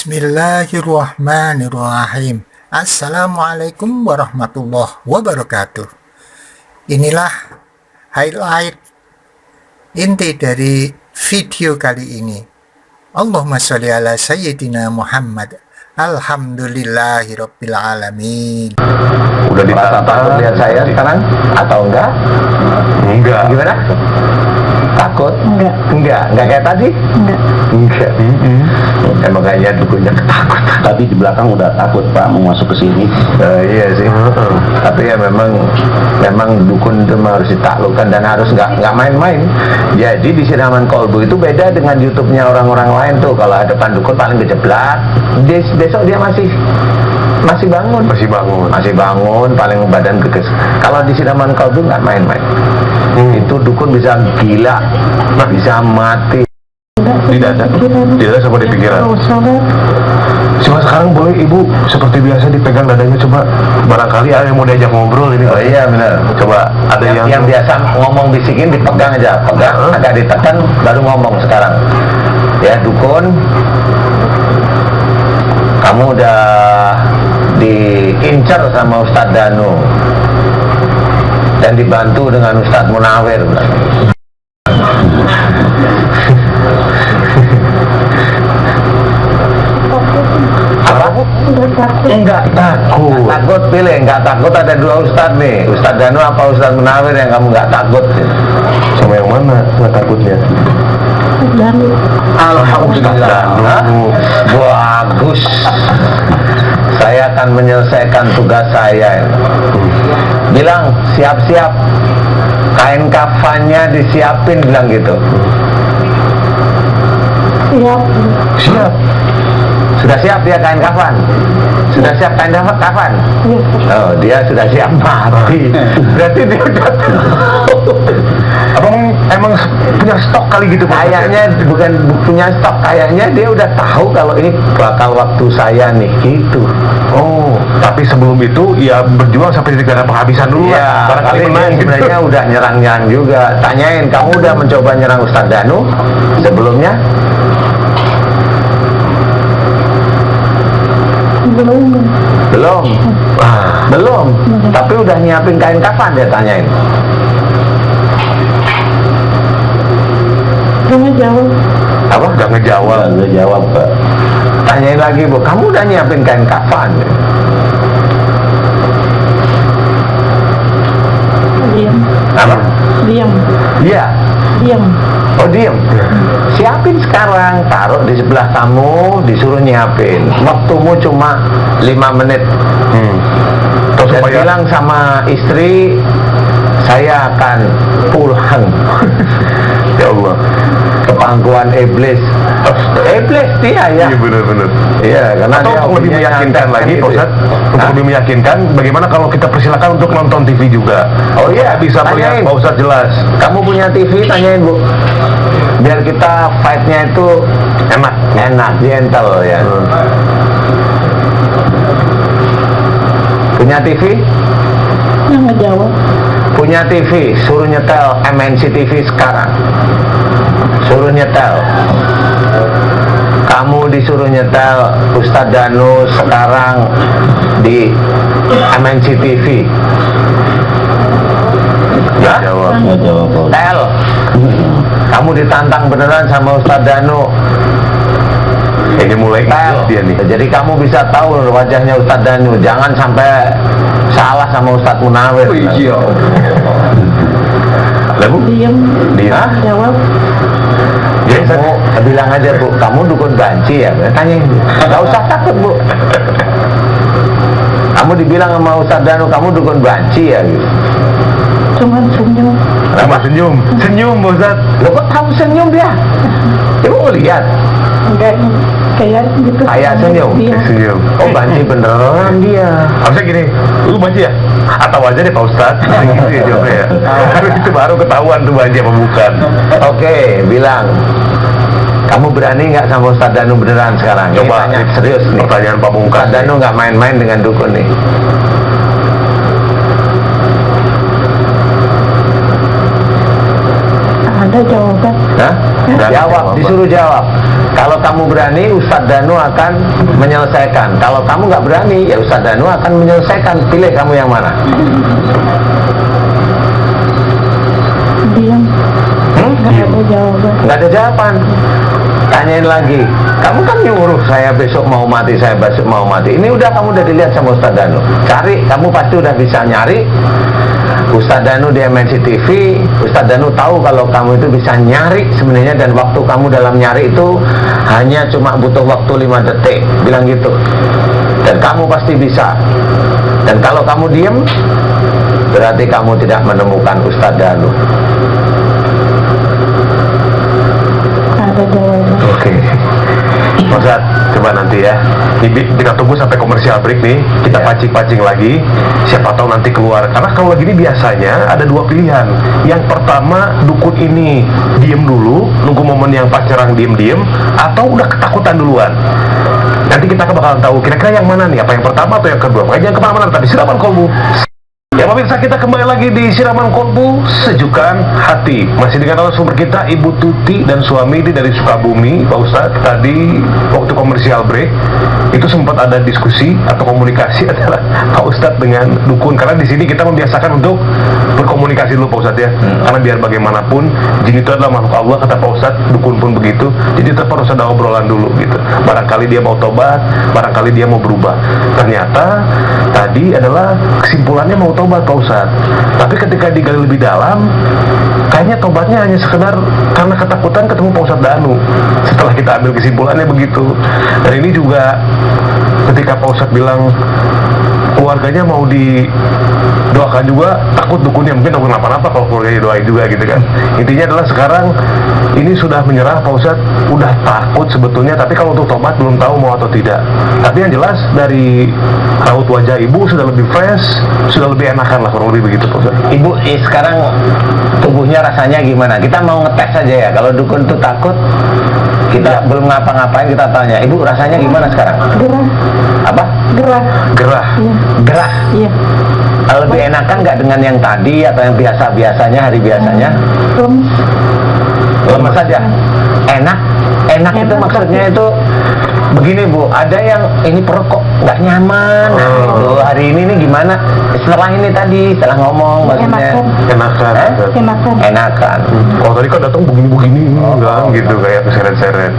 Bismillahirrahmanirrahim. Assalamualaikum warahmatullahi wabarakatuh. Inilah highlight inti dari video kali ini. Allahumma sholli ala sayyidina Muhammad. Alhamdulillahirabbil alamin. Udah dirasa takut lihat saya sekarang atau enggak? Enggak. Gimana? Takut? Enggak kayak tadi? Enggak. Emang kayaknya dukunnya ketakutan. Tadi di belakang udah takut Pak mau masuk ke sini. Iya sih. Tapi ya memang dukun itu harus ditaklukkan dan harus nggak main-main. Jadi di Siraman Kolbu itu beda dengan YouTube-nya orang-orang lain tuh. Kalau ada dukun paling kejeblak, besok dia masih bangun, paling badan geges. Kalau di Siraman Kolbu nggak main-main. Itu dukun bisa gila, bisa mati. Tidak ada sama di pikiran. Coba sekarang boleh Ibu seperti biasa dipegang dadanya, coba barangkali ada yang mau diajak ngobrol ini. Oh iya benar. Coba ada yang biasa ngomong bisikin dipegang aja, agak ditekan baru ngomong sekarang. Ya dukun, kamu udah diincar sama Ustadz Danu dan dibantu dengan Ustadz Munawir. Enggak takut, pilih. Enggak takut, ada dua Ustadz nih, Ustadz Danu apa Ustadz Munawir yang kamu enggak takut? Sama yang mana enggak takutnya? Alhamdulillah. Bagus. Saya akan menyelesaikan tugas saya. Bilang siap-siap, kain kafannya disiapin, bilang gitu. Siap. Sudah siap dia kain kafan? Sudah siap kain kafan? Oh, dia sudah siap mati. Berarti dia udah Abang emang punya stok kali gitu? Kayaknya bukan punya stok, kayaknya dia udah tahu kalau ini bakal waktu saya nih gitu. Oh, tapi sebelum itu ya berjuang sampai di negara penghabisan dulu ya, barangkali menang. Sebenarnya udah nyerang juga. Tanyain, kamu udah mencoba nyerang Ustadz Danu sebelumnya? Belum. Tapi udah nyiapin kain kafan, dia tanyain. Apa? Gak ngejawab Pak. Tanyain lagi, Bu, kamu udah nyiapin kain kafan? Diam. Apa? Diam. Iya. Diam. Oh, diem. Siapin sekarang, taruh di sebelah kamu, disuruh nyiapin. Waktumu cuma 5 menit. Terus bilang sama istri, saya akan pulang. Ya Allah, ke pangkuan iblis. Iblis dia ya. Iya benar. Iya, karena atau dia lebih meyakinkan lagi, Pak Ustadz. Untuk lebih meyakinkan, bagaimana kalau kita persilakan untuk nonton TV juga? Oh iya, bisa melihat Pak Ustadz jelas. Kamu punya TV, tanyain Bu. Biar kita fight-nya itu enak, gentle ya. Punya TV? Yang ngejawab. Punya TV, suruh nyetel MNC TV sekarang. Suruh nyetel. Kamu disuruh nyetel Ustadz Danu sekarang di MNC TV. Nggak jawab. Tel. Kamu ditantang beneran sama Ustadz Danu. Ini mulai dia nih. Jadi kamu bisa tahu wajahnya Ustadz Danu. Jangan sampai salah sama Ustadz Munawir. Iya. Lalu? Diam. Jawab. Kamu bilang aja, Bu, kamu dukun banci ya? Tanyain. Gak usah takut, Bu. Kamu dibilang sama Ustadz Danu, kamu dukun banci ya? Gitu. Cuman senyum. Senyum, Ustadz. Lo kok tahu senyum dia? Coba mau lihat. Enggak, kayak gitu. Kayak senyum. Oh, banci beneran dia. Harusnya gini, lu banci ya? Atau aja deh Pak Ustadz. Gitu ya jawabnya ya. Itu baru ketahuan tuh banci apa bukan. Oke, bilang, kamu berani nggak sama Ustadz Danu beneran sekarang? Coba ini serius nih. Pertanyaan Pak Bungkas. Ustadz Danu nggak main-main dengan dukun nih. Ada jawaban. Hah? Jawab, disuruh jawab. Kalau kamu berani, Ustadz Danu akan menyelesaikan. Kalau kamu nggak berani, ya Ustadz Danu akan menyelesaikan. Pilih kamu yang mana? Diam. Nggak ada jawaban. Nggak ada jawaban. Tanyain lagi. Kamu kan nyuruh saya besok mau mati, saya besok mau mati. Ini udah kamu udah dilihat sama Ustadz Danu. Cari, kamu pasti udah bisa nyari. Ustadz Danu di MNC TV, Ustadz Danu tahu kalau kamu itu bisa nyari sebenarnya, dan waktu kamu dalam nyari itu hanya cuma butuh waktu 5 detik, bilang gitu. Dan kamu pasti bisa. Dan kalau kamu diem, berarti kamu tidak menemukan Ustadz Danu. Ada jawaban. Oke. Ustadz, coba nanti ya. Kita tunggu sampai komersial break nih. Kita Ya. pancing-pancing lagi. Siapa tahu nanti keluar. Karena kalau lagi ini biasanya ada 2 pilihan. Yang pertama, dukun ini diem dulu, nunggu momen yang pas nyerang diem-diem, atau udah ketakutan duluan. Nanti kita bakalan tahu kira-kira yang mana nih, apa yang pertama atau yang kedua. Makanya jangan kemana-mana, tapi Siraman Kolbu. Ya pemirsa, kita kembali lagi di Siraman Kolbu, Sejukan Hati. Masih dengan narasumber kita Ibu Tuti dan suami ini dari Sukabumi. Pak Ustadz, tadi waktu komersial break itu sempat ada diskusi atau komunikasi antara Pak Ustadz dengan dukun. Karena di sini kita membiasakan untuk berkomunikasi dulu Pak Ustadz ya. Karena biar bagaimanapun jin itu adalah makhluk Allah, kata Pak Ustadz, dukun pun begitu. Jadi tetap harus ada obrolan dulu gitu. Barangkali dia mau tobat, barangkali dia mau berubah. Ternyata tadi adalah kesimpulannya mau tobat Pak Ustadz. Tapi ketika digali lebih dalam, kayaknya tobatnya hanya sekedar karena ketakutan ketemu Pak Ustadz Danu. Setelah kita ambil kesimpulannya begitu. Dan ini juga ketika Pak Ustadz bilang keluarganya mau didoakan juga, takut dukunnya mungkin takut kenapa-napa kalau keluarganya doain juga gitu kan. Intinya adalah sekarang ini sudah menyerah Pak Ustadz, udah takut sebetulnya, tapi kalau untuk tobat belum tahu mau atau tidak. Tapi yang jelas dari raut wajah ibu sudah lebih fresh, sudah lebih enakan lah, kurang lebih begitu Pak Ustadz. Ibu, sekarang tubuhnya rasanya gimana? Kita mau ngetes aja ya. Kalau dukun itu takut, kita belum ngapa-ngapain, kita tanya, Ibu rasanya gimana sekarang? Gerah. Apa? Gerah. Gerah. Iya. Gerah. Iya. Lebih enakan nggak dengan yang tadi atau yang biasa-biasanya, hari biasanya? Lemes. Lemes saja. Enak itu Enak, maksudnya tapi- itu begini Bu, ada yang ini perut kok nggak nyaman. Nah, itu hari ini nih gimana? Setelah ini tadi, setelah ngomong maksudnya Enakan. Enakan. Hah? Ustadz. Enakan. enakan. Kalau tadi kan datang begini-begini, kan gitu kayak keseret-seret.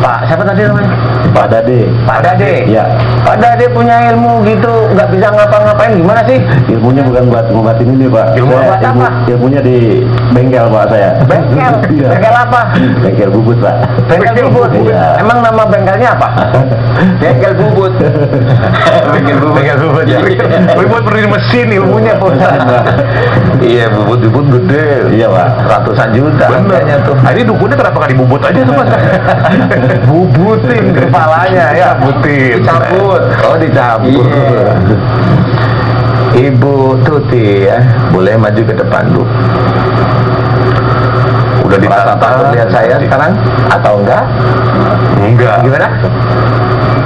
Pak, siapa tadi namanya? Pak Dade. Pak Dade. Ya, Pak Dade punya ilmu gitu, nggak bisa ngapa-ngapain, gimana sih? ilmunya bukan buat ngobatin ini Pak. Ilmu Saya buat apa? Ilmunya di bengkel Pak saya. Bengkel? Iya. Bengkel apa? Bengkel bubut Pak. Bengkel bubut. Iya. Emang nama bengkelnya apa? Bengkel bubut. Bengkel bubut. Bengkel bubut ya. Tapi buat beli mesin ilmunya Pak Ustadz. Iya, bubut gede. Iya Pak. Ratusan juta harganya tuh. Nah, ini dukunnya kenapa nggak dibubut aja tuh Mas? Bubutin kepalanya ya. Dicabutin. Dicabut. Oh, dicabut. Iya. Ibu Tuti ya, boleh maju ke depan Bu. Udah Merasa ditantang. takut lihat saya sekarang atau enggak? Enggak. Gimana?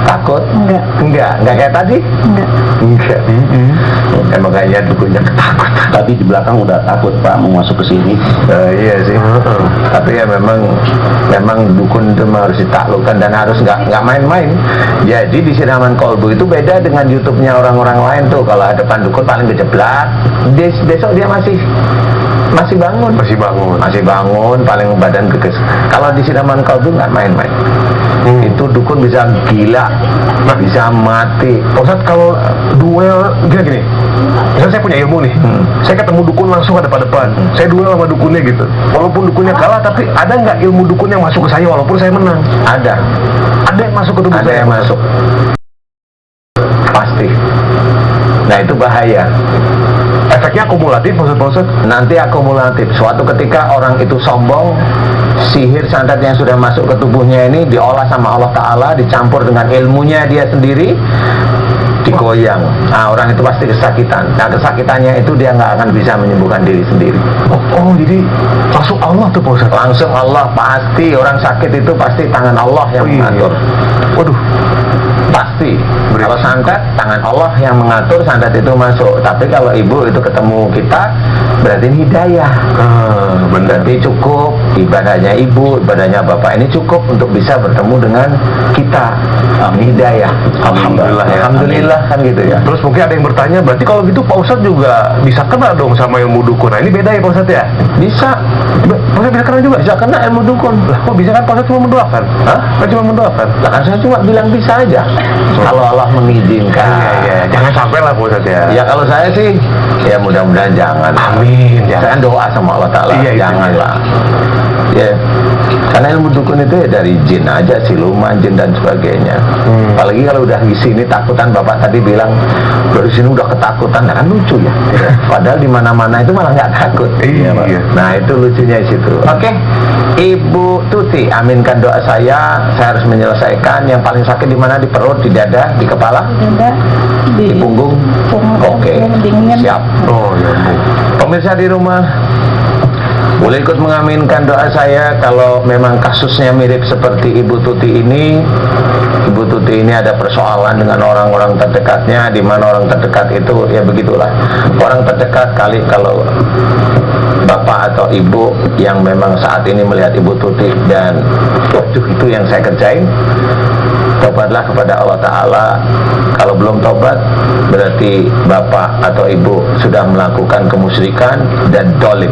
Takut? Enggak. Enggak kayak tadi? Enggak. Enggak. Emang kayaknya dukunnya ketakutan. Tadi di belakang udah takut Pak mau masuk ke sini. Iya sih. Tapi ya memang dukun itu harus ditaklukkan dan harus nggak main-main. Jadi di Siraman Kolbu itu beda dengan YouTube-nya orang-orang lain tuh. Kalau ada dukun paling kejeblak, besok dia masih bangun. Masih bangun, paling badan geges. Kalau di Siraman Kolbu nggak main-main. Itu dukun bisa gila, bisa mati. Pak Ustadz, kalau duel gini, misalnya saya punya ilmu nih, saya ketemu dukun langsung ada pada depan, saya duel sama dukunnya gitu. Walaupun dukunnya kalah, tapi ada nggak ilmu dukun yang masuk ke saya walaupun saya menang? Ada Yang masuk ke tubuh ada saya. yang masuk, pasti. Nah itu bahaya. Efeknya akumulatif Pak Ustadz. Nanti akumulatif. Suatu ketika orang itu sombong, sihir santet yang sudah masuk ke tubuhnya ini diolah sama Allah Ta'ala, dicampur dengan ilmunya dia sendiri, digoyang. Nah, orang itu pasti kesakitan. Nah, kesakitannya itu dia nggak akan bisa menyembuhkan diri sendiri. Oh, jadi langsung Allah tuh Pak Ustadz. Langsung Allah pasti. Orang sakit itu pasti tangan Allah yang Oh, iya. mengatur. Waduh. Pasti. Kalau santet, tangan Allah yang mengatur, santet itu masuk. Tapi kalau ibu itu ketemu kita, berarti ini hidayah. Benar. Berarti cukup ibadahnya ibu, ibadahnya bapak ini cukup untuk bisa bertemu dengan kita. Hidayah. Alhamdulillah ya. Alhamdulillah kan gitu ya. Terus mungkin ada yang bertanya, berarti kalau gitu Pak Ustadz juga bisa kena dong sama ilmu dukun. Nah ini beda ya Pak Ustadz ya? Bisa. Pak Ustadz bisa kena juga? Bisa kena ilmu dukun. Lah kok bisa kan Pak Ustadz cuma mendoakan? Hah? Kan cuma mendoakan? Lah kan saya cuma bilang bisa aja. Kalau Allah mengizinkan. Iya. Jangan sampai lah Pak Ustadz ya. Ya kalau saya sih, ya mudah-mudahan jangan. Amin. Ya. Saya kan doa sama Allah Ta'ala. Iya, itu Janganlah. Ya. Karena ilmu dukun itu ya dari jin aja, siluman, jin dan sebagainya. Apalagi kalau udah di sini takutan, bapak tadi bilang dari sini udah ketakutan, nah kan lucu ya. Padahal di mana-mana itu malah nggak takut. Iya. Nah itu lucunya di situ. Oke, Ibu Tuti, aminkan doa saya harus menyelesaikan. Yang paling sakit di mana? Di perut, di dada, di kepala, Ada di punggung. Oke, siap. Oh ya Bu. Pemirsa di rumah, boleh ikut mengaminkan doa saya kalau memang kasusnya mirip seperti Ibu Tuti ini. Ibu Tuti ini ada persoalan dengan orang-orang terdekatnya, di mana orang terdekat itu ya begitulah. Orang terdekat kali kalau bapak atau ibu yang memang saat ini melihat Ibu Tuti dan waduh itu yang saya kerjain, tobatlah kepada Allah Ta'ala. Kalau belum tobat berarti bapak atau ibu sudah melakukan kemusyrikan dan dolim.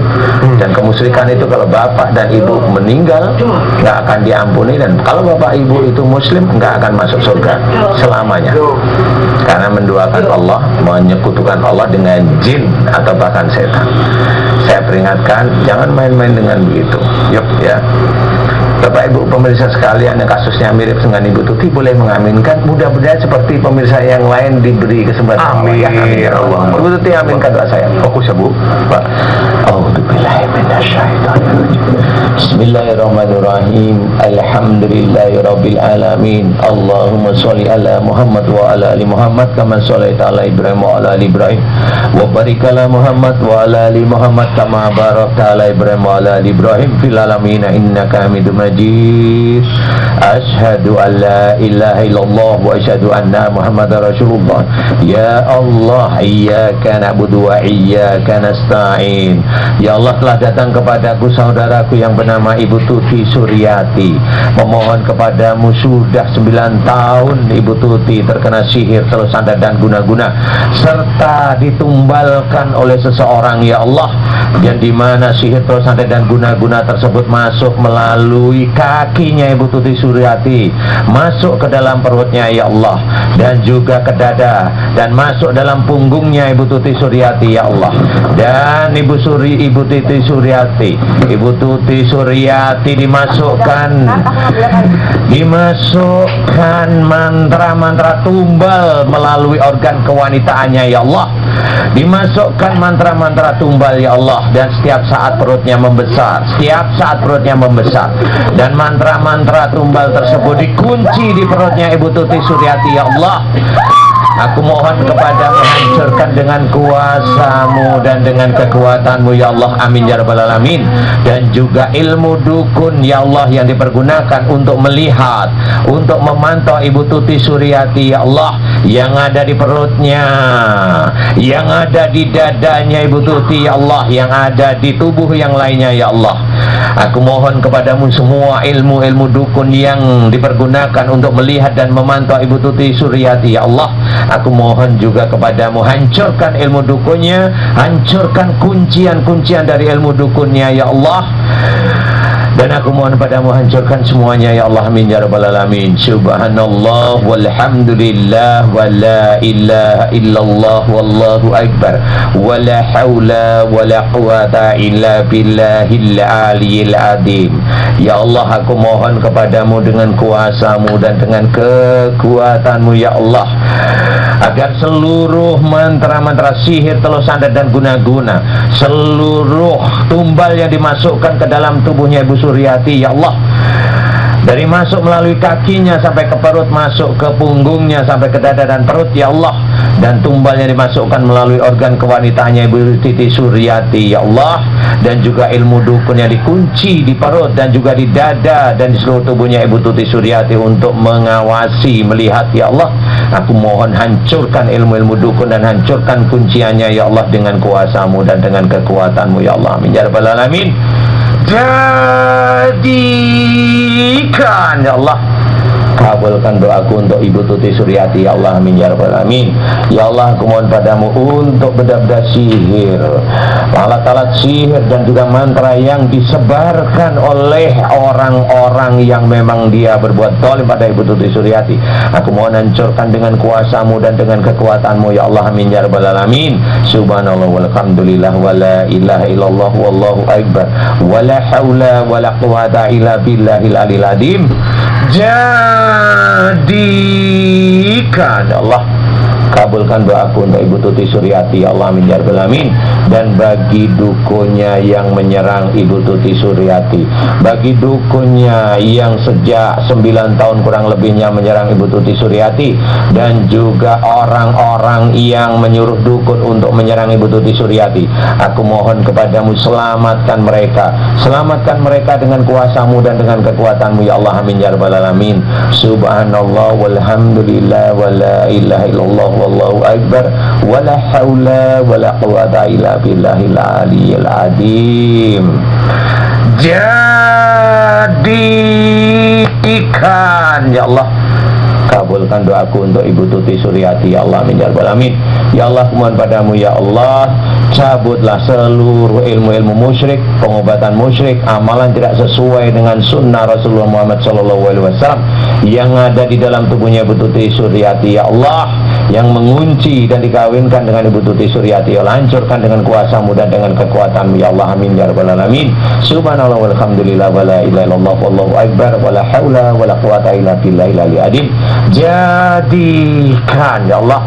Dan kemusyrikan itu kalau bapak dan ibu meninggal nggak akan diampuni, dan kalau bapak ibu itu muslim nggak akan masuk surga selamanya, karena menduakan Allah, menyekutukan Allah dengan jin atau bahkan setan. Saya peringatkan jangan main-main dengan begitu. Ya. Bapak Ibu pemirsa sekalian yang kasusnya mirip dengan Ibu Tuti boleh mengaminkan. Mudah-mudahan seperti pemirsa yang lain diberi kesempatan. Amin. Ya Allah. Ibu Tuti aminkan doa saya. Fokus ya Bu. Pak. Bismillahirrahmanirrahim. Alhamdulillahirabbil alamin. Allahumma sholli ala Muhammad wa ala ali Muhammad kama shallaita ala Ibrahim wa ala ali Ibrahim wa barik ala Muhammad wa ala ali Muhammad kama barakta ala Ibrahim wa ala ali Ibrahim fil alamin innaka Hamidum Majid. Asyhadu an la ilaha illallah wa asyhadu anna Muhammadar Rasulullah. Ya Allah, iyyaka na'budu wa iyyaka nasta'in. Ya Allah, telah datang kepadaku saudaraku yang bernama Ibu Tuti Suryati, memohon kepadamu sudah 9 tahun Ibu Tuti terkena sihir, telur sandat dan guna-guna serta ditumbalkan oleh seseorang ya Allah, yang dimana sihir telur sandat dan guna-guna tersebut masuk melalui kakinya Ibu Tuti Suryati, masuk ke dalam perutnya ya Allah, dan juga ke dada, dan masuk dalam punggungnya Ibu Tuti Suryati ya Allah. Dan Ibu Tuti Suryati dimasukkan mantra-mantra tumbal melalui organ kewanitaannya ya Allah, dimasukkan mantra-mantra tumbal ya Allah, dan setiap saat perutnya membesar, dan mantra-mantra tumbal tersebut dikunci di perutnya Ibu Tuti Suryati ya Allah. Aku mohon kepadamu, hancurkan dengan kuasamu dan dengan kekuatanmu ya Allah, amin ya rabbal alamin. Dan juga ilmu dukun ya Allah yang dipergunakan untuk melihat, untuk memantau Ibu Tuti Suryati ya Allah, yang ada di perutnya, yang ada di dadanya Ibu Tuti ya Allah, yang ada di tubuh yang lainnya ya Allah. Aku mohon kepadamu semua ilmu-ilmu dukun yang dipergunakan untuk melihat dan memantau Ibu Tuti Suryati ya Allah, aku mohon juga kepadamu, hancurkan ilmu dukunnya, hancurkan kuncian-kuncian dari ilmu dukunnya ya Allah. Dan aku mohon padamu, hancurkan semuanya ya Allah, amin ya rabbal alamin. Subhanallah walhamdulillah wa la ilaha illallah wallahu akbar wa la hawla wa la quwata illa billahil aliyil adim. Ya Allah, aku mohon kepadamu dengan kuasamu dan dengan kekuatanmu ya Allah, agar seluruh mantra-mantra sihir, telur sandat dan guna-guna, seluruh tumbal yang dimasukkan ke dalam tubuhnya Ibu Suryati ya Allah, dari masuk melalui kakinya sampai ke perut, masuk ke punggungnya sampai ke dada dan perut ya Allah, dan tumbalnya dimasukkan melalui organ kewanitaannya Ibu Tuti Suryati ya Allah, dan juga ilmu dukunnya dikunci di perut dan juga di dada dan di seluruh tubuhnya Ibu Tuti Suryati untuk mengawasi, melihat ya Allah, Aku mohon hancurkan ilmu-ilmu dukun dan hancurkan kunciannya ya Allah dengan kuasa-Mu dan dengan kekuatan-Mu ya Allah. Amin ya rabbal alamin. Jadikan ya Allah, kabulkan doaku untuk Ibu Tuti Suryati ya Allah. Amin ya rabbal alamin. Ya Allah, aku mohon padamu untuk benda-benda sihir, alat-alat sihir dan juga mantra yang disebarkan oleh orang-orang yang memang dia berbuat zalim pada Ibu Tuti Suryati. Aku mohon hancurkan dengan kuasa-Mu dan dengan kekuatan-Mu ya Allah. Amin ya rabbal alamin. Subhanallah walhamdulillah wala ilaha illallah wallahu akbar wala haula wala quwata illa billahil aliyil azim. Jadikan ya Allah, kabulkan doaku untuk Ibu Tuti Suryati ya Allah. Amin ya rabbal alamin. Dan bagi dukunnya yang menyerang Ibu Tuti Suryati, bagi dukunnya yang sejak 9 tahun kurang lebihnya menyerang Ibu Tuti Suryati, dan juga orang-orang yang menyuruh dukun untuk menyerang Ibu Tuti Suryati, aku mohon kepadamu, selamatkan mereka dengan kuasa-Mu dan dengan kekuatan-Mu ya Allah. Amin ya rabbal alamin. Subhanallah walhamdulillah wala ilaha illallah wallahu akbar wala haula wala quwata illa billahil aliyil azim. Jadikan ya Allah, kabulkan doaku untuk Ibu Tuti Suryati ya Allah. Amin ya rabbal alamin. Ya Allah, mohon padamu ya Allah, cabutlah seluruh ilmu-ilmu musyrik, pengobatan musyrik, amalan tidak sesuai dengan sunnah Rasulullah Muhammad SAW yang ada di dalam tubuhnya Ibu Tuti Suryati ya Allah, yang mengunci dan dikawinkan dengan Ibu Tuti Suryati ya Allah. Hancurkan dengan kuasa-Mu dan dengan kekuatan-Mu ya Allah. Amin ya rabbal alamin. Subhanallah walhamdulillah wala ilaha illallah wallahu akbar wala haula wala quwata illa billahil aliyil azim. Jadikan ya Allah,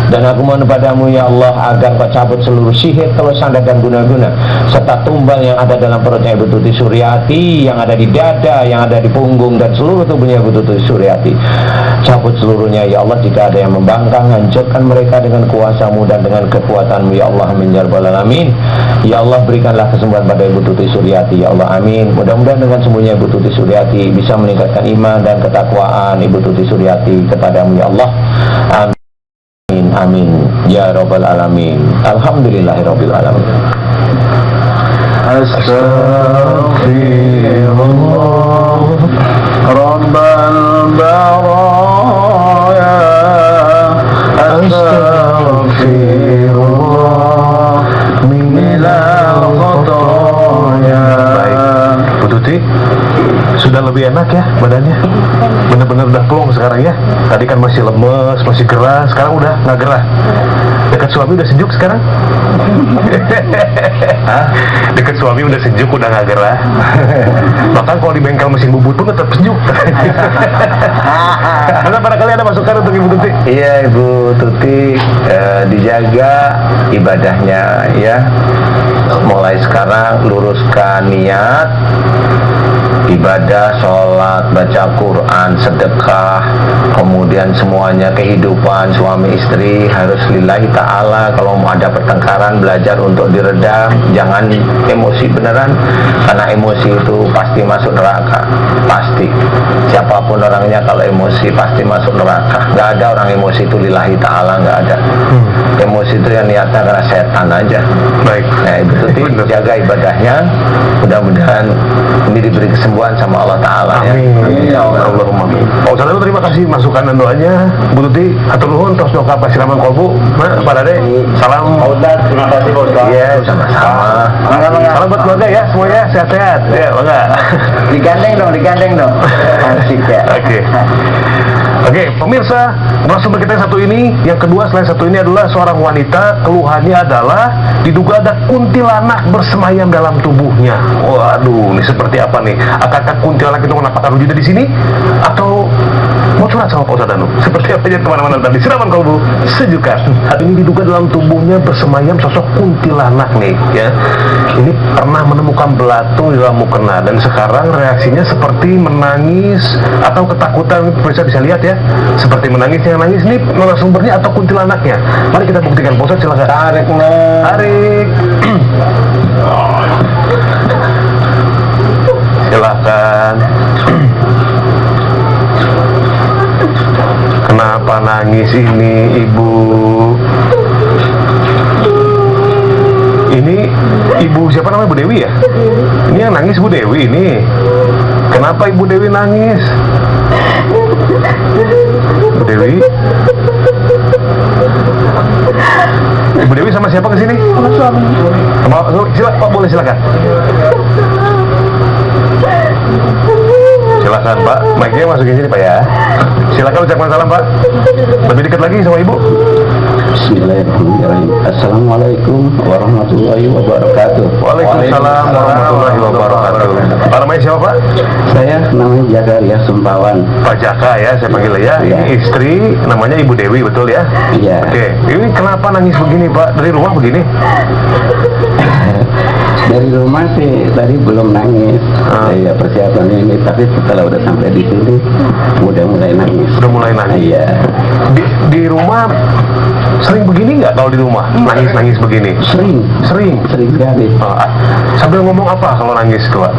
dan aku mohon padamu ya Allah agar Kau cabut seluruh sihir, kalau sandat dan guna-guna serta tumbal yang ada dalam perutnya Ibu Tuti Suryati, yang ada di dada, yang ada di punggung dan seluruh tubuhnya Ibu Tuti Suryati. Cabut seluruhnya ya Allah. Jika ada yang membangkang, hancurkan mereka dengan kuasa-Mu dan dengan kekuatan-Mu ya Allah. Amin ya rabbal alamin. Ya Allah, berikanlah kesembuhan pada Ibu Tuti Suryati ya Allah. Amin. Mudah-mudahan dengan sembuhnya Ibu Tuti Suryati bisa meningkatkan iman dan ketakwaan Ibu Tuti Suryati kepadamu ya Allah. Amin. Amin ya rabbal alamin. Alhamdulillahirabbil alamin. Astaghfirullah rabbal baraya. Astaghfirullah minal khotoya. Baik, Bu Tuti, sudah lebih enak ya badannya? Bener-bener udah plong sekarang ya? Tadi kan masih lemes, masih gerah, sekarang udah nggak gerah. Dekat suami udah sejuk sekarang? Hah? Dekat suami udah sejuk, udah nggak gerah. Bahkan kalau di bengkel mesin bubut pun tetap sejuk. Karena barangkali ada masukan untuk Ibu Tuti? Iya Ibu Tuti, dijaga ibadahnya ya. Mulai sekarang luruskan niat ibadah, sholat, baca Quran, sedekah, kemudian semuanya kehidupan suami istri harus lillahi ta'ala. Kalau mau ada pertengkaran, belajar untuk diredam, jangan emosi beneran, karena emosi itu pasti masuk neraka, pasti. Siapapun orangnya kalau emosi pasti masuk neraka. Gak ada orang emosi itu lillahi ta'ala, gak ada. Emosi itu yang niatnya karena setan aja. Baik. Nah Ibu Tuti jaga ibadahnya, mudah-mudahan ini diberi kesembuhan sama Allah Ta'ala ya. Amin. Allahumma amin. Pak Ustadz, terima kasih masukan dan doanya. Bu Tuti, hatur nuhun tos doa pasiraman kolbu. Nah, Pak Dade, salam. Pak Ustadz, terima kasih Pak Ustadz. Iya, sama-sama. Salam buat keluarga ya, semuanya sehat-sehat. Ya, bangga. Digandeng dong. Asik ya. Oke, pemirsa, narasumber kita yang satu ini, yang kedua selain satu ini adalah seorang wanita. Keluhannya adalah diduga ada kuntilanak bersemayam dalam tubuhnya. Waduh, ini seperti apa nih? Apakah kuntilanak itu menampakkan wujudnya di sini? Atau mau curhat sama Pak Ustadz Danu? Seperti apa aja kemana-mana tadi? Siraman kolbu sejukan. Saat ini diduga dalam tubuhnya bersemayam sosok kuntilanak nih, ya. Ini pernah menemukan belatung di dalam mukena dan sekarang reaksinya seperti menangis atau ketakutan. Pemirsa bisa lihat ya, seperti menangis. Yang nangis ini narasumbernya atau kuntilanaknya? Mari kita buktikan. Pak Ustadz, silakan. Tarik. Silakan. Kenapa nangis ini, Ibu? Ini Ibu siapa namanya, Bu Dewi ya? Ini yang nangis Bu Dewi ini. Kenapa Ibu Dewi nangis? Bu Dewi? Ibu Dewi sama siapa kesini? Sama suami. Pak, boleh silakan. Silakan Pak, mic-nya masukin sini Pak ya. Silakan ucapkan salam Pak. Lebih dekat lagi sama Ibu. Bismillahirrahmanirrahim. Assalamualaikum warahmatullahi wabarakatuh. Waalaikumsalam warahmatullahi wabarakatuh. Pak namanya siapa Pak? Saya namanya Jakaria Sempawan. Pak Jaka ya, saya panggil ya. Iya. Ini istri, namanya Ibu Dewi, betul ya? Iya. Oke, ini kenapa nangis begini Pak? Dari rumah begini? Dari rumah sih tadi belum nangis. Saya persiapan ini, tapi setelah udah sampai di sini udah mulai nangis. Udah mulai nangis? Iya. Di rumah sering begini nggak kalau di rumah? Nangis-nangis begini? Sering Sering? sekali. Sambil ngomong apa kalau nangis tuh Pak?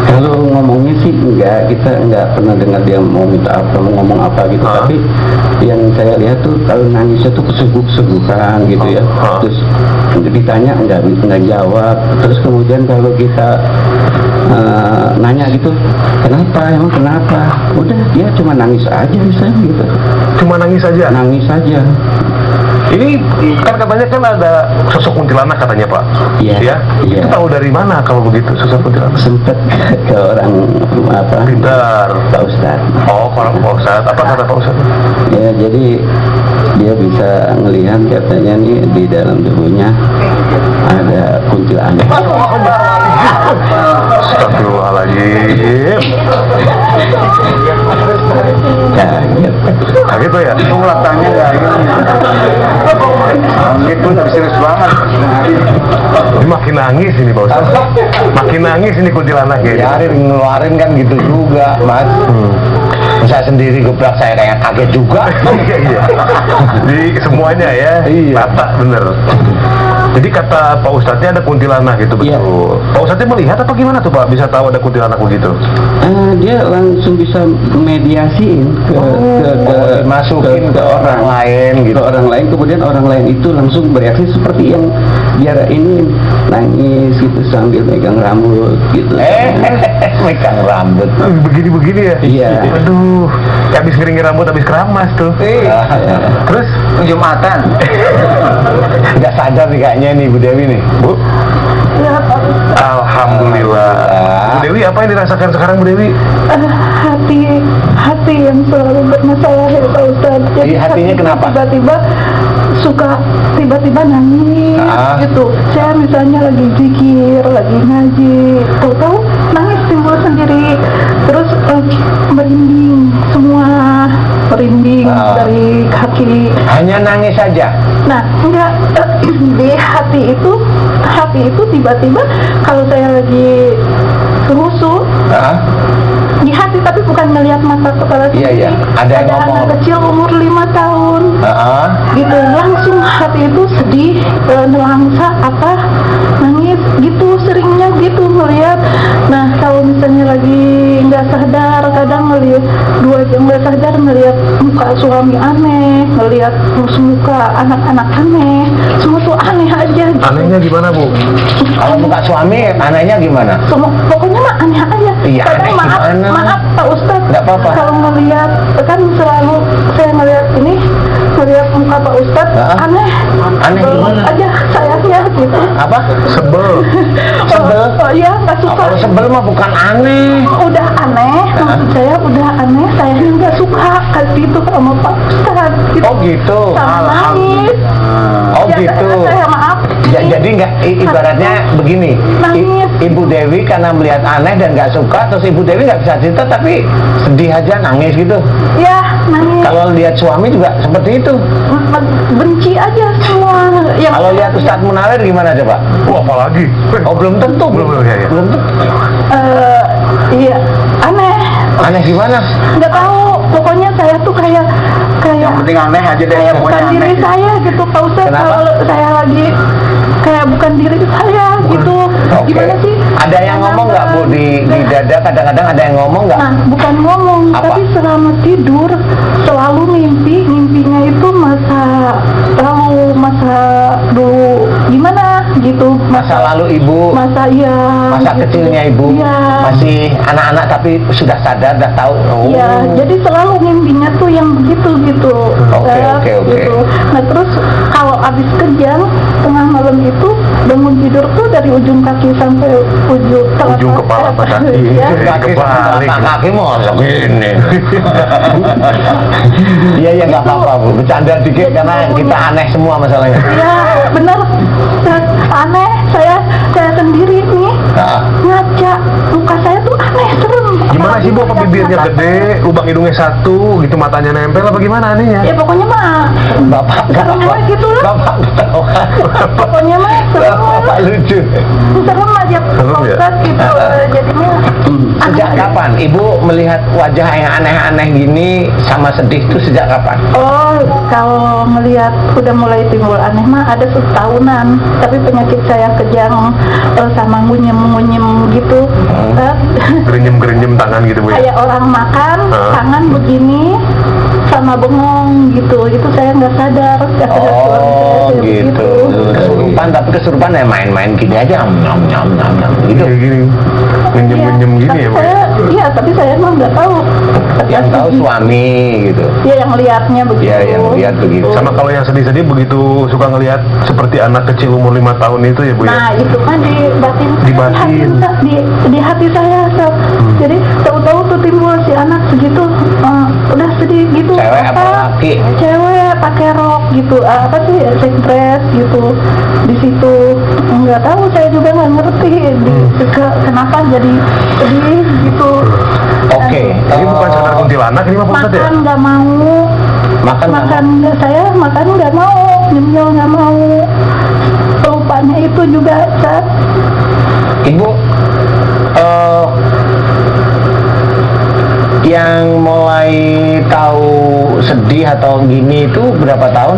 Kalau ngomongnya sih enggak, kita enggak pernah dengar dia mau minta apa, mau ngomong apa gitu. Tapi yang saya lihat tuh kalau nangisnya tuh kesungguh-sungguhan gitu ya. Terus ditanya enggak jawab. Terus kemudian kalau kita nanya gitu, kenapa, emang kenapa? Udah, dia cuma nangis aja misalnya gitu. Cuma nangis aja? Nangis aja. Ini kan katanya kan ada sosok kuntilanak katanya Pak. Iya. Ya? Iya. Itu tahu dari mana kalau begitu sosok kuntilanak? Sempet ke orang apa? Pintar. Pak Ustadz. Oh, orang Pak Ustadz. Apa kata Pak Ustadz? Ya, jadi dia bisa ngelihat katanya nih di dalam tubuhnya ada kuntilanak. Astagfirullahaladzim. Kaget. Kaget tuh ya? Itu latarnya nggak itu tapi serius banget. Ini makin nangis ini Pak Ustadz. Makin nangis ini kuntilanak ya. Biarin ngeluarin kan gitu juga, Mas. Saya sendiri gebrak, saya kayak kaget juga. Iya, iya. Jadi semuanya ya. Iya. Rata bener. Jadi kata Pak Ustadznya ada kuntilanak gitu, betul. Iya. Pak Ustadznya melihat apa gimana tuh Pak? Bisa tahu ada kuntilanak begitu? Dia langsung bisa mediasiin Masukin ke orang lain gitu. ke orang lain, kemudian orang lain itu langsung bereaksi seperti yang dia ini nangis gitu sambil megang rambut gitu. Megang rambut. Begini-begini ya? Iya. Aduh, kayak habis ngeringin rambut, habis keramas tuh. Terus? Jumatan. Nggak sadar nih kayaknya nih Bu Dewi nih. Bu? Ya, Alhamdulillah. Bu Dewi, apa yang dirasakan sekarang Bu Dewi? hati yang selalu bermasalah ya Pak Ustadz. Jadi Hatinya kenapa? Tiba-tiba nangis gitu. Saya misalnya lagi zikir, lagi ngaji, tahu-tahu nangis timbul sendiri. Terus merinding semua, merinding dari kaki. Hanya nangis saja. Nah, enggak, di hati itu tiba-tiba kalau saya lagi rusuh di hati, tapi bukan melihat mata kepala sendiri. Iya. Ada yang ngomong anak apa? kecil umur 5 tahun gitu, langsung hati itu sedih, nelangsa apa, nangis gitu, seringnya gitu melihat. Nah, kalau misalnya lagi nggak sadar, kadang melihat 2 jam nggak sadar, melihat muka suami aneh, melihat muka anak-anak aneh, semua tuh aneh aja gitu. Anehnya gimana Bu? Kalau muka suami anehnya gimana? Semua, pokoknya mah aneh aja. Iya, Kadang aneh gimana? maaf Pak Ustadz, Nggak apa-apa. kalau ngelihat, kan selalu saya ngelihat muka Pak Ustadz aneh gimana? aja sayangnya gitu. Apa? Sebel. Sebel? Oh iya, nggak suka. Kalau sebel mah bukan aneh. Udah aneh, maksud saya udah aneh, sayangnya nggak suka kayak gitu sama Pak Ustadz gitu. Oh gitu. Sama nangis. Oh Ya, gitu. saya maaf. Jadi nggak ibaratnya begini. Nangis. Ibu Dewi karena melihat aneh dan nggak suka, terus Ibu Dewi nggak bisa cerita tapi sedih aja, nangis gitu. Ya, nangis. Kalau lihat suami juga seperti itu. Benci aja semua. Kalau lihat Ustadz Munawir gimana coba? Wah, apalagi? Oh belum tentu. Belum ya. Belum tentu. Iya, aneh. Aneh gimana? Nggak tahu, pokoknya saya tuh kayak Yang penting aneh aja deh, kayak bukan semuanya diri aneh. saya gitu Pak Ustadz. Kenapa? Kalau saya lagi kayak bukan diri saya gitu. Oke. Gimana sih? Ada yang ngomong nggak Bu di dada? Kadang-kadang ada yang ngomong nggak? Nah, bukan ngomong, Apa? tapi selama tidur selalu mimpinya itu masa dulu gimana gitu. Masa lalu Ibu, Masa ya. masa gitu. kecilnya Ibu, Iya. masih anak-anak tapi sudah sadar, sudah tahu. Oh. Ya, jadi selalu mimpinya tuh yang begitu gitu. Oke, Set, oke, oke. gitu. Nah terus kalau habis kerja tengah malam itu bangun tidur tuh dari ujung kaki sampai ujung Ujung kepala sama kaki. Ya. Kaki Kebalik. kaki mau gini. Iya ya nggak apa-apa Bu, bercanda dikit karena kita aneh semua masalahnya. Ya benar. Aneh saya sendiri nih Nah, ngaca muka saya tuh aneh serem. Gimana sih Bu? Apa Apalagi bibirnya mata gede, lubang hidungnya satu, gitu matanya nempel apa gimana anehnya? saya. Ya pokoknya mah Bapak nggak serem apa, gitu lah. Bapak ketawa. Pokoknya mah serem. Bapak lucu. Serem aja Serem ya? Ustaz, gitu. Jadinya Sejak kapan Ibu melihat wajah yang aneh-aneh gini sama sedih itu sejak kapan? Oh, kalau melihat udah mulai timbul aneh mah ada setahunan. Tapi penyakit saya kejang sama ngunyem gitu. Gerenyem-gerenyem tangan gitu Bu ya? Kayak orang makan, Hah? tangan begini sama bengong gitu. Itu saya nggak sadar. Nggak sadar suami saya Oh kayak gitu. Kesurupan, tapi kesurupan ya main-main gini aja, nyam gitu. Kayak gini, ngenyem-ngenyem gini Tapi ya Bu ya? saya, iya, tapi saya emang nggak tahu. Yang tahu suami gitu. Iya, yang lihatnya begitu. Iya, yang lihat begitu. Sama kalau yang sedih-sedih begitu suka ngelihat seperti anak kecil umur 5 tahun itu ya Bu ya? Nah, itu kan di batin, Di batin. di hati saya, Ustaz. Jadi tahu-tahu tuh timbul si anak segitu, udah sedih gitu. Cewek apa laki? Cewek pakai rok gitu, apa sih, dress gitu. Di situ nggak tahu, saya juga nggak ngerti kenapa jadi sedih gitu. Oke. Ini bukan sekedar kuntilanak ini mah Pak Ustadz ya? Makan nggak mau. Makan nggak mau? Saya makan nggak mau, nyemil nggak mau. Lupanya itu juga, Ustaz. Ibu yang mulai tahu sedih atau gini itu berapa tahun?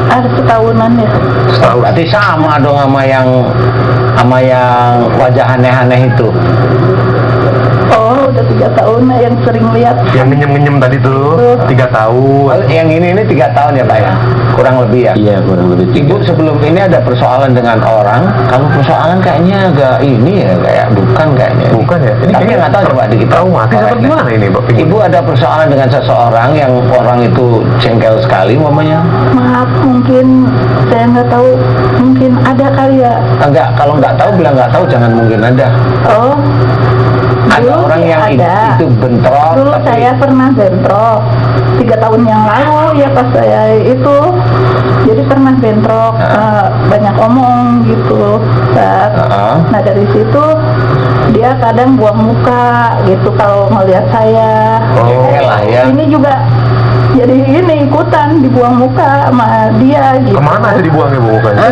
Ada setahunan ya. Setahun. Berarti sama dong sama yang wajah aneh-aneh itu. Oh, udah 3 tahun yang sering lihat. Yang ngenyem-ngenyem tadi tuh 3 tahun. Oh, yang ini 3 tahun ya Pak ya? Kurang lebih ya? Iya, kurang lebih Ibu sebelum ini ada persoalan dengan orang, kalau persoalan kayaknya agak ini ya, kayak bukan kayaknya. Bukan ya? Ini Tapi kayaknya nggak tahu coba dikit. traumatis atau gimana ini Pak? Ibu ada persoalan dengan seseorang yang orang itu jengkel sekali umpamanya? Maaf, mungkin saya nggak tahu, mungkin ada kali ya. Enggak, kalau nggak tahu bilang nggak tahu, jangan mungkin ada. Oh, Ada dulu orang sih yang ada. itu bentrok. Dulu tapi- saya pernah bentrok 3 tahun yang lalu ya, pas saya itu jadi pernah bentrok, banyak omong gitu, Ustaz. Nah dari situ dia kadang buang muka gitu kalau ngelihat saya. Oh, lah ya. Ini juga jadi ini ikutan dibuang muka sama dia gitu. Kemana aja dibuangnya Bu mukanya?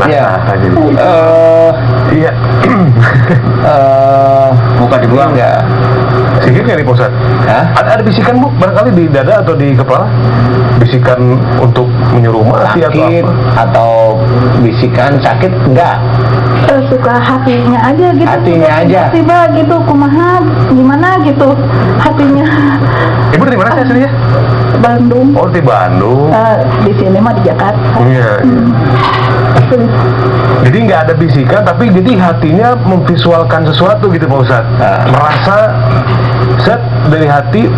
Iya. Aja. Iya. Muka dibuang nggak? Sikit nggak nih Pak Ustadz? Hah? Ada bisikan Bu, barangkali di dada atau di kepala? Bisikan untuk menyuruh mati atau Sakit apa? atau bisikan sakit enggak? Suka hatinya aja gitu. Hatinya aja. Tiba gitu, kumaha gimana gitu hatinya. Ibu dari mana sih aslinya? Bandung. Oh di Bandung. Di sini mah di Jakarta. Iya. Jadi nggak ada bisikan, tapi jadi hatinya memvisualkan sesuatu gitu Pak Ustadz. Merasa set dari hati,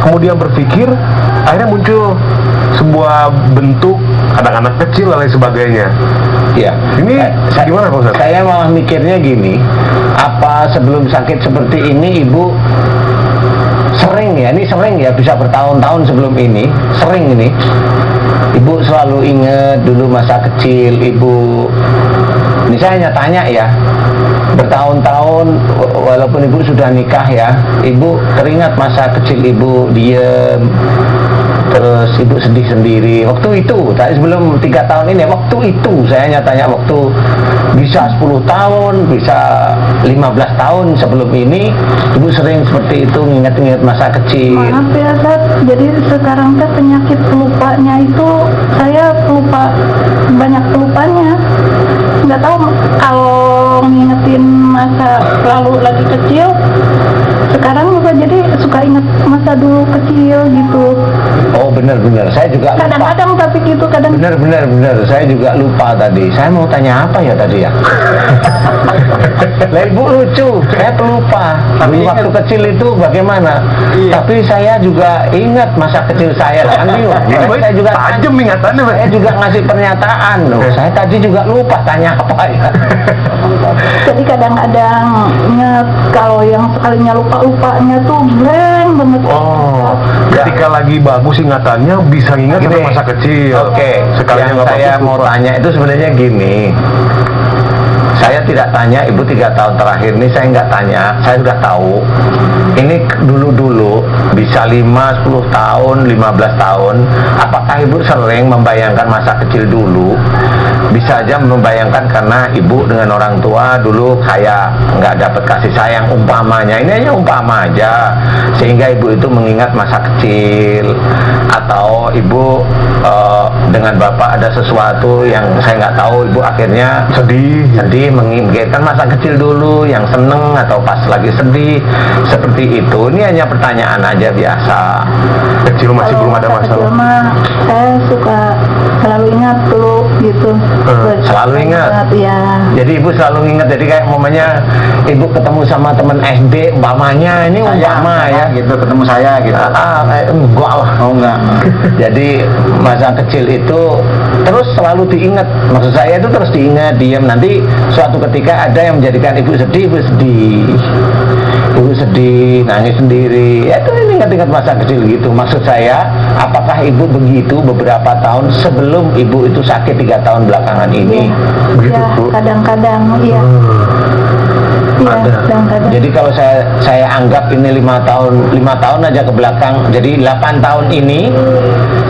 kemudian berpikir, akhirnya muncul sebuah bentuk anak-anak kecil dan lain sebagainya. Iya. Ini gimana Pak Ustadz? Saya malah mikirnya gini, apa sebelum sakit seperti ini Ibu sering ya, bisa bertahun-tahun sebelum ini, sering ini Ibu selalu ingat dulu masa kecil Ibu. Ini saya tanya ya, bertahun-tahun walaupun Ibu sudah nikah ya, Ibu teringat masa kecil Ibu diem, terus Ibu sedih sendiri waktu itu, tadi sebelum 3 tahun ini, waktu itu saya tanya waktu bisa 10 tahun, bisa 15 tahun sebelum ini ibu sering seperti itu nginget-nginget masa kecil. Maaf ya Ustaz, jadi sekarang teh penyakit pelupanya itu saya pelupa, banyak pelupanya. Nggak tahu kalau ngingetin masa lalu lagi kecil, sekarang juga jadi suka inget masa dulu kecil gitu. Oh benar-benar, saya juga lupa. Kadang-kadang tapi gitu, kadang. Benar, saya juga lupa tadi. Saya mau tanya apa ya tadi ya? Lah ibu lucu, saya pelupa. Dulu waktu kecil itu bagaimana? Tapi saya juga ingat masa kecil saya kan bingung. Saya juga tajam ingatannya, Mas. saya juga ngasih pernyataan loh. Saya tadi juga lupa tanya apa ya. Jadi kadang-kadang inget, kalau yang sekalinya lupa-lupanya tuh blank banget. Oh, ketika lagi bagus ingatannya bisa ingat sampai Gini. masa kecil. Oke, Sekalinya yang nggak saya bagus, mau lupa. tanya itu sebenarnya gini. Saya tidak tanya ibu 3 tahun terakhir ini, saya nggak tanya, saya sudah tahu. Ini dulu-dulu bisa 5, 10 tahun, 15 tahun. Apakah ibu sering membayangkan masa kecil dulu? Bisa aja membayangkan karena ibu dengan orang tua dulu kayak nggak dapat kasih sayang umpamanya. Ini hanya umpama aja, sehingga ibu itu mengingat masa kecil. Atau ibu dengan bapak ada sesuatu yang saya nggak tahu, ibu akhirnya sedih mengingatkan masa kecil dulu yang seneng atau pas lagi sedih seperti itu. Ini hanya pertanyaan aja biasa. Kecil masih belum ada Kalau masa masalah. kecil mah, saya suka selalu ingat dulu gitu. Selalu ingat? Ya. Jadi ibu selalu ingat, jadi kayak momennya ibu ketemu sama teman SD umpamanya, ini umpama ya gitu, ketemu saya gitu. kayak enggak lah. Oh enggak. Jadi masa kecil itu terus selalu diingat. Maksud saya itu terus diingat, diam. Nanti suatu ketika ada yang menjadikan ibu sedih, ibu sedih, nangis sendiri. Ya itu ingat-ingat masa kecil gitu. Maksud saya, apakah ibu begitu beberapa tahun sebelum ibu itu sakit 3 tahun belakangan ini? Begitu, Ya, Bu? kadang-kadang iya. Iya, Ada. kadang-kadang. Jadi kalau saya anggap ini 5 tahun aja ke belakang, jadi 8 tahun ini.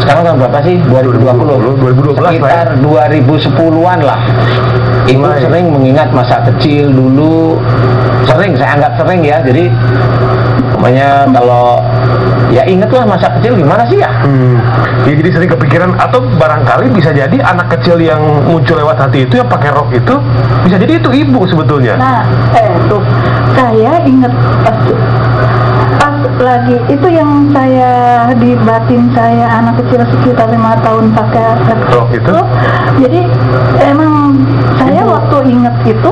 Sekarang tahun berapa sih? 2020. 2012 lah ya. Sekitar 2010-an lah. Ibu Mulai. sering mengingat masa kecil dulu. Sering, saya anggap sering ya. Jadi namanya kalau ya ingatlah masa kecil gimana sih ya? Ya, jadi sering kepikiran, atau barangkali bisa jadi anak kecil yang muncul lewat hati itu yang pakai rok itu bisa jadi itu ibu sebetulnya. Nah, tuh saya inget pas lagi itu yang saya di batin saya anak kecil sekitar 5 tahun pakai Rok itu? Jadi emang saya waktu inget itu,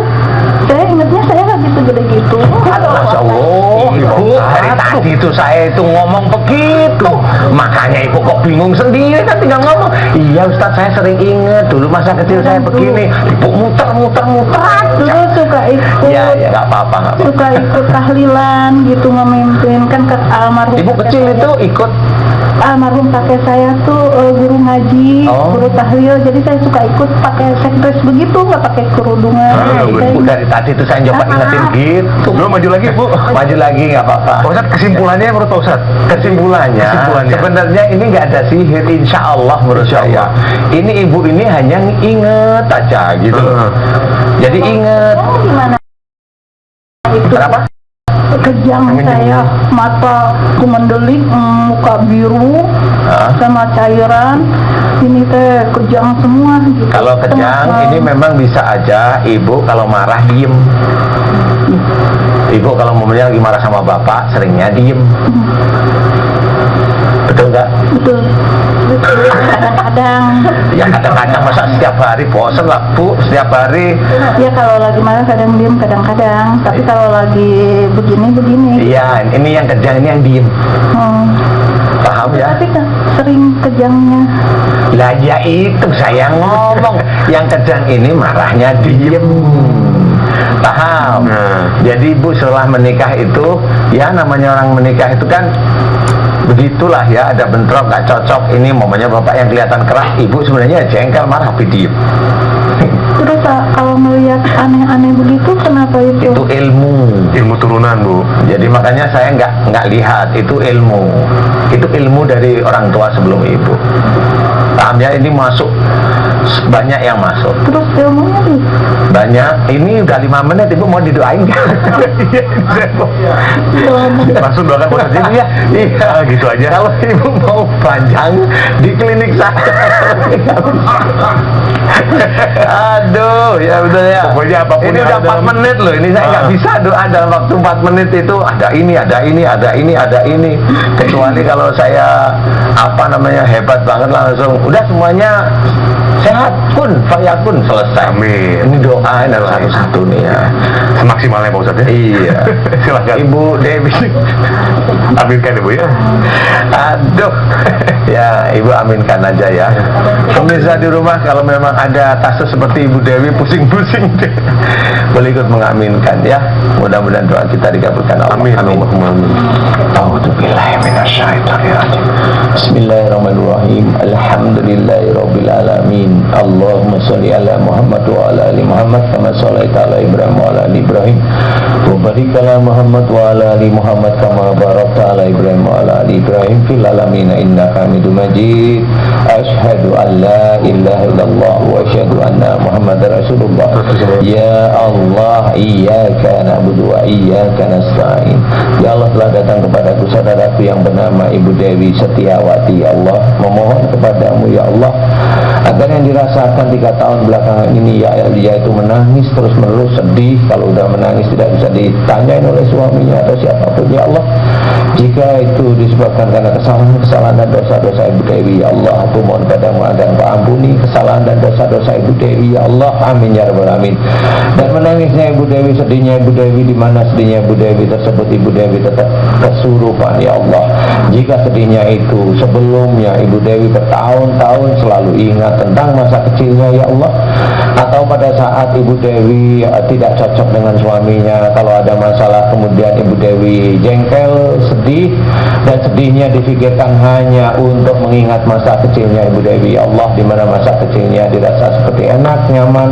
saya ingetnya saya lagi segede gitu. Masya Allah, ibu dari tadi itu saya itu ngomong begitu, makanya ibu kok bingung sendiri kan tinggal ngomong. Iya Ustadz, saya sering inget dulu masa kecil saya begini. Ibu muter Dulu aja. suka ikut. Ya nggak apa-apa, nggak apa-apa. Suka ikut tahlilan gitu, memimpin kan ke almarhum. Ibu kecil kakek itu saya. ikut. Almarhum kakek saya tuh guru ngaji, Oh. guru tahlil, jadi saya suka ikut pakai sekres begitu, nggak pakai kerudungan. Ibu dari tadi itu saya coba ingetin gitu. Belum maju lagi, Bu. Maju lagi nggak apa-apa. Pak Ustadz, kesimpulannya menurut Pak Ustadz? Kesimpulannya, sebenarnya ini nggak ada sihir, insya Allah menurut Insya saya. Ini ibu ini hanya inget aja gitu loh. Jadi inget. Oh, gimana? Itu Kenapa? kejang saya, mata kumendelik, muka biru, sama cairan. Ini teh kejang semua. Gitu. Kalau kejang ini memang bisa aja ibu kalau marah diem. Ibu kalau momennya lagi marah sama bapak seringnya diem. Betul nggak? Betul. Kadang-kadang. Ya kadang-kadang masa setiap hari bosen lah Bu, setiap hari. Ya kalau lagi marah kadang diem, kadang-kadang. Tapi kalau lagi begini. Iya, ini yang kejang, ini yang diem. Paham ya? Tapi kan sering kejangnya. Lah ya itu saya ngomong, yang kejang ini marahnya diem. Paham? Jadi ibu setelah menikah itu, ya namanya orang menikah itu kan begitulah ya, ada bentrok nggak cocok. Ini momennya bapak yang kelihatan keras, ibu sebenarnya jengkel, marah, tapi diem. Terus kalau melihat aneh-aneh begitu, kenapa itu? Itu ilmu Turunan, Bu. Jadi makanya saya nggak lihat itu ilmu dari orang tua sebelum ibu. Paham ya, ini masuk banyak yang masuk. Terus ilmunya nih Banyak. Ini udah 5 menit, Ibu mau didoain nggak? Langsung doakan Pak Ustadz ya. Iya, Gitu aja. Kalau Ibu mau panjang di klinik saya. Aduh, ya betul ya. Pokoknya apapun ini yang udah ada 4 dalam- menit loh. Ini saya nggak bisa doa dalam waktu 4 menit itu ada ini, ada ini, ada ini, ada ini. Kecuali kalau saya hebat banget langsung udah semuanya sehat pun, fayakun selesai. Amin. Ini doa ini satu-satu nih ya. Semaksimalnya Pak Ustadz ya. Iya. Silakan. Ibu Dewi. Aminkan Ibu ya. Aduh. Ya, Ibu aminkan aja ya. Pemirsa di rumah, kalau memang ada kasus seperti Ibu Dewi pusing-pusing, boleh ikut mengaminkan ya. Mudah-mudahan doa kita dikabulkan Allah. Amin. Amin. A'udzubillahi minasyaitonirrajim. Bismillahirrahmanirrahim. Alhamdulillahirabbil alamin. Allahumma shalli ala Muhammad wa ala ali Muhammad kama shallaita ala Ibrahim wa ala ali Ibrahim. Wa barik ala Muhammad wa ala ali Muhammad kama barakta ala Ibrahim wa ala ali Ibrahim fil alamin innaka Hamidum Majid. Asyhadu an la ilaha illallah wa asyhadu anna Muhammadar Rasulullah. Ya Allah, iyyaka na'budu wa iyyaka nasta'in. Ya Allah, telah datang kepadaku saudaraku yang bernama Ibu Dewi Setiawati. Ya Allah, memohon kepadamu ya Allah agar yang dirasakan 3 tahun belakangan ini yaitu menangis terus menerus, sedih. Kalau udah menangis tidak bisa ditanyain oleh suaminya atau siapapun. Ya Allah, jika itu disebabkan karena kesalahan dan dosa-dosa Ibu Dewi, ya Allah, aku mohon padamu agar Engkau ampuni kesalahan dan dosa-dosa Ibu Dewi, ya Allah. Amin ya rabbal alamin. Dan menangisnya Ibu Dewi, sedihnya Ibu Dewi, di mana sedihnya Ibu Dewi tersebut Ibu Dewi tetap kesurupan, ya Allah. Jika sedihnya itu sebelumnya Ibu Dewi bertahun-tahun selalu ingat tentang masa kecilnya, ya Allah, atau pada saat Ibu Dewi tidak cocok dengan suaminya, kalau ada masalah kemudian Ibu Dewi jengkel, sedih, dan sedihnya difikirkan hanya untuk mengingat masa kecilnya Ibu Dewi, ya Allah, di mana masa kecilnya dirasa seperti enak, nyaman,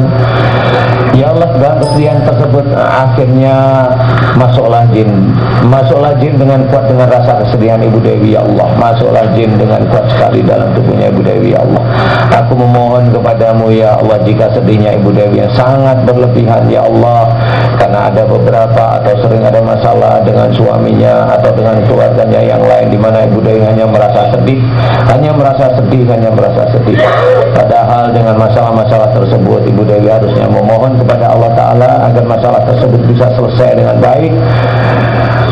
ya Allah. Dalam kesedihan tersebut akhirnya masuklah jin dengan kuat dengan rasa kesedihan Ibu Dewi, ya Allah. Masuklah jin dengan kuat sekali dalam tubuhnya Ibu Dewi, ya Allah. Aku memohon kepadamu ya Allah, jika sedihnya Ibu Dewi yang sangat berlebihan, ya Allah, karena ada beberapa atau sering ada masalah dengan suaminya atau dengan keluarganya yang lain, di mana Ibu Dewi hanya merasa sedih. Padahal dengan masalah-masalah tersebut Ibu Dewi harusnya memohon kepada Allah Ta'ala agar masalah tersebut bisa selesai dengan baik.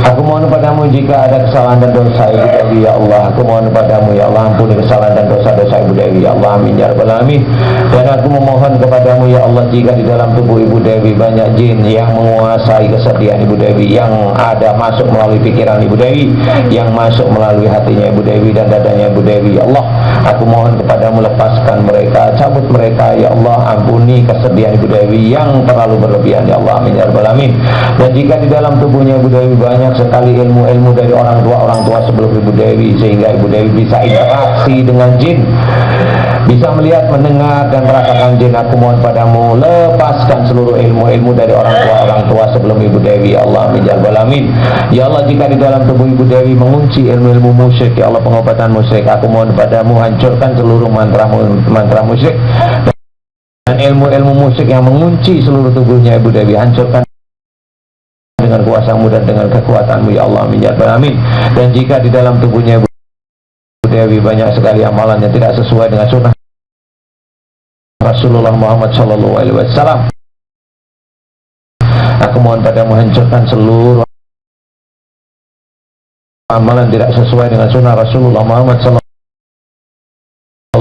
Aku mohon padamu jika ada kesalahan dan dosa Ibu Dewi, ya Allah. Aku mohon padamu ya Allah, ampuni kesalahan dan dosa-dosa Ibu Dewi, ya Allah. Amin ya rabbal alamin. Dan aku memohon kepadamu ya Allah, jika di dalam tubuh Ibu Dewi banyak jin yang menguasai kesedihan Ibu Dewi, yang ada masuk melalui pikiran Ibu Dewi, yang masuk melalui hatinya Ibu Dewi dan dadanya Ibu Dewi, ya Allah, aku mohon kepadamu, lepaskan mereka, cabut mereka, ya Allah. Ampuni kesedihan Ibu Dewi yang terlalu berlebihan, ya Allah. Amin ya rabbal alamin. Dan jika di dalam tubuhnya Ibu Dewi banyak sekali ilmu-ilmu dari orang tua sebelum Ibu Dewi, sehingga Ibu Dewi bisa interaksi dengan jin, bisa melihat, mendengar, dan merasakan jin, aku mohon padamu, lepaskan seluruh ilmu-ilmu dari orang tua sebelum Ibu Dewi, ya Allah. Amin ya rabbal alamin. Ya Allah, jika di dalam tubuh Ibu Dewi mengunci ilmu-ilmu musyrik, ya Allah, pengobatan musyrik, aku mohon padamu, hancurkan seluruh mantra musyrik dan ilmu-ilmu musyrik yang mengunci seluruh tubuhnya Ibu Dewi, hancurkan dengan kuasamu dan dengan kekuatanmu, ya Allah. Amin ya rabbal alamin. Dan jika di dalam tubuhnya Ibu Dewi banyak sekali amalan yang tidak sesuai dengan sunnah Rasulullah Muhammad Sallallahu Alaihi Wasallam, aku mohon padamu, hancurkan seluruh amalan tidak sesuai dengan sunnah Rasulullah Muhammad Sallallahu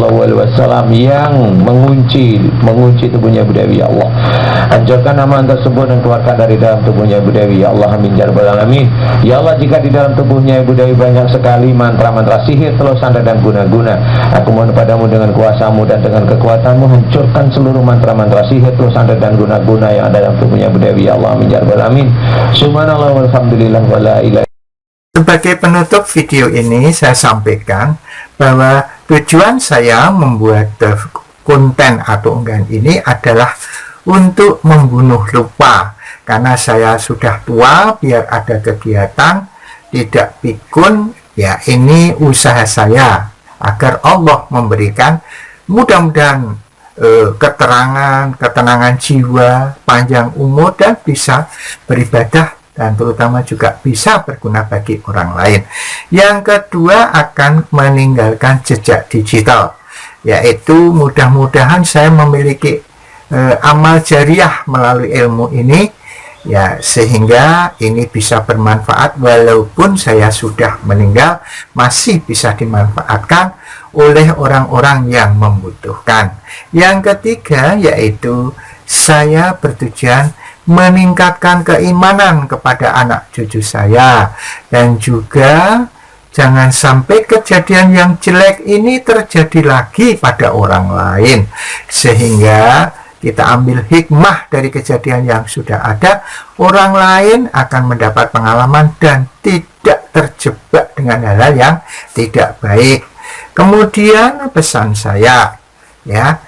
Alaihi Wasallam yang mengunci tubuhnya Ibu Dewi, ya Allah. Hancurkan amalan tersebut dan keluarkan dari dalam tubuhnya Ibu Dewi, ya Allah. Amin ya rabbal alamin. Ya Allah, jika di dalam tubuhnya Ibu Dewi banyak sekali mantra-mantra sihir, telur sandra dan guna-guna, aku mohon padamu dengan kuasamu dan dengan kekuatanmu, hancurkan seluruh mantra-mantra sihir, telur sandra dan guna-guna yang ada dalam tubuhnya Ibu Dewi, ya Allah. Amin ya rabbal alamin. Subhanallah walhamdulillah wala ilaha. Sebagai penutup video ini, saya sampaikan bahwa tujuan saya membuat konten atau unggahan ini adalah untuk membunuh lupa, karena saya sudah tua, biar ada kegiatan, tidak pikun, ya ini usaha saya. agar Allah memberikan mudah-mudahan ketenangan jiwa, panjang umur, dan bisa beribadah, dan terutama juga bisa berguna bagi orang lain. Yang kedua, akan meninggalkan jejak digital, yaitu mudah-mudahan saya memiliki amal jariah melalui ilmu ini, ya, sehingga ini bisa bermanfaat walaupun saya sudah meninggal, masih bisa dimanfaatkan oleh orang-orang yang membutuhkan. Yang ketiga, yaitu saya bertujuan meningkatkan keimanan kepada anak cucu saya, dan juga jangan sampai kejadian yang jelek ini terjadi lagi pada orang lain, sehingga kita ambil hikmah dari kejadian yang sudah ada, orang lain akan mendapat pengalaman dan tidak terjebak dengan hal-hal yang tidak baik. Kemudian pesan saya, ya,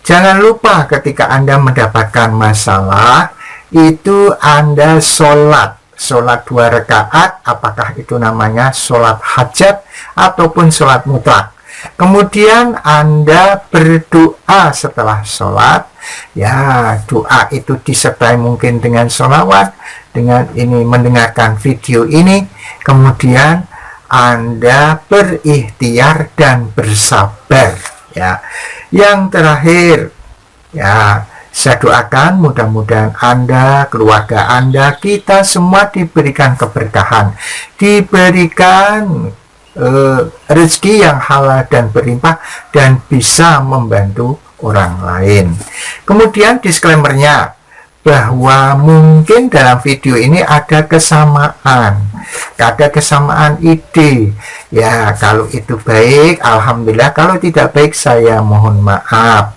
jangan lupa ketika Anda mendapatkan masalah, itu Anda sholat 2 rakaat, apakah itu namanya sholat hajat ataupun sholat mutlak. Kemudian Anda berdoa setelah sholat, ya, doa itu disertai mungkin dengan sholawat, dengan ini mendengarkan video ini, kemudian Anda berikhtiar dan bersabar, ya. Yang terakhir, ya, saya doakan mudah-mudahan Anda, keluarga Anda, kita semua diberikan keberkahan, diberikan rezeki yang halal dan berlimpah, dan bisa membantu orang lain. Kemudian disclaimer-nya, bahwa mungkin dalam video ini ada kesamaan ide, ya. Kalau itu baik, alhamdulillah. Kalau tidak baik, saya mohon maaf,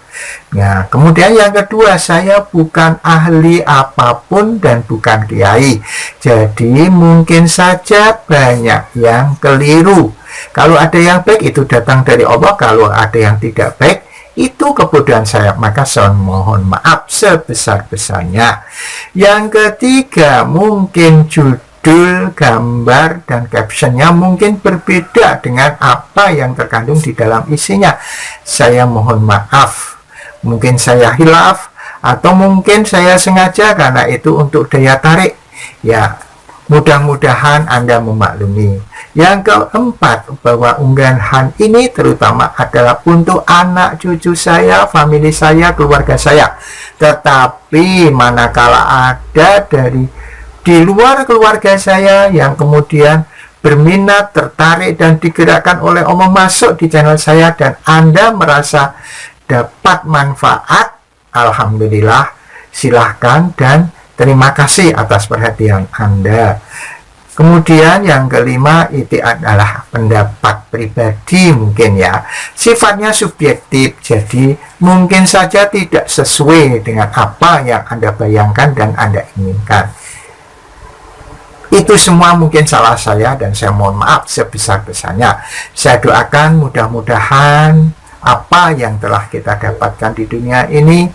ya. Kemudian yang kedua, saya bukan ahli apapun dan bukan kiai, jadi mungkin saja banyak yang keliru. Kalau ada yang baik, itu datang dari Allah. Kalau ada yang tidak baik, itu kebodohan saya, maka saya mohon maaf sebesar-besarnya. Yang ketiga, mungkin judul, gambar, dan captionnya mungkin berbeda dengan apa yang terkandung di dalam isinya. Saya mohon maaf, mungkin saya hilaf, atau mungkin saya sengaja karena itu untuk daya tarik, ya. Mudah-mudahan Anda memaklumi. Yang keempat, bahwa unggahan ini terutama adalah untuk anak cucu saya, famili saya, keluarga saya. Tetapi manakala ada di luar keluarga saya yang kemudian berminat, tertarik, dan digerakkan oleh Allah masuk di channel saya, dan Anda merasa dapat manfaat, alhamdulillah, silahkan, dan terima kasih atas perhatian Anda. Kemudian yang kelima, itu adalah pendapat pribadi mungkin, ya. Sifatnya subjektif, jadi mungkin saja tidak sesuai dengan apa yang Anda bayangkan dan Anda inginkan. Itu semua mungkin salah saya, dan saya mohon maaf sebesar-besarnya. Saya doakan mudah-mudahan apa yang telah kita dapatkan di dunia ini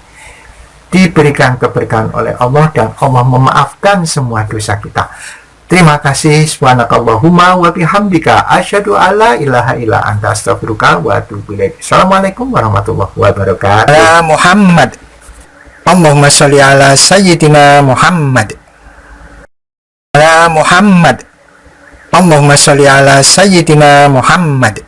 diberikan keberkahan oleh Allah, dan Allah memaafkan semua dosa kita. Terima kasih. Subhanakallahumma wa bihamdika asyhadu alla ilaha illa anta astaghfiruka wa atubu ilaik. Assalamualaikum warahmatullahi wabarakatuh. Ala Muhammad. Allahumma sholli ala sayyidina Muhammad. Ala Muhammad. Allahumma sholli ala sayyidina Muhammad.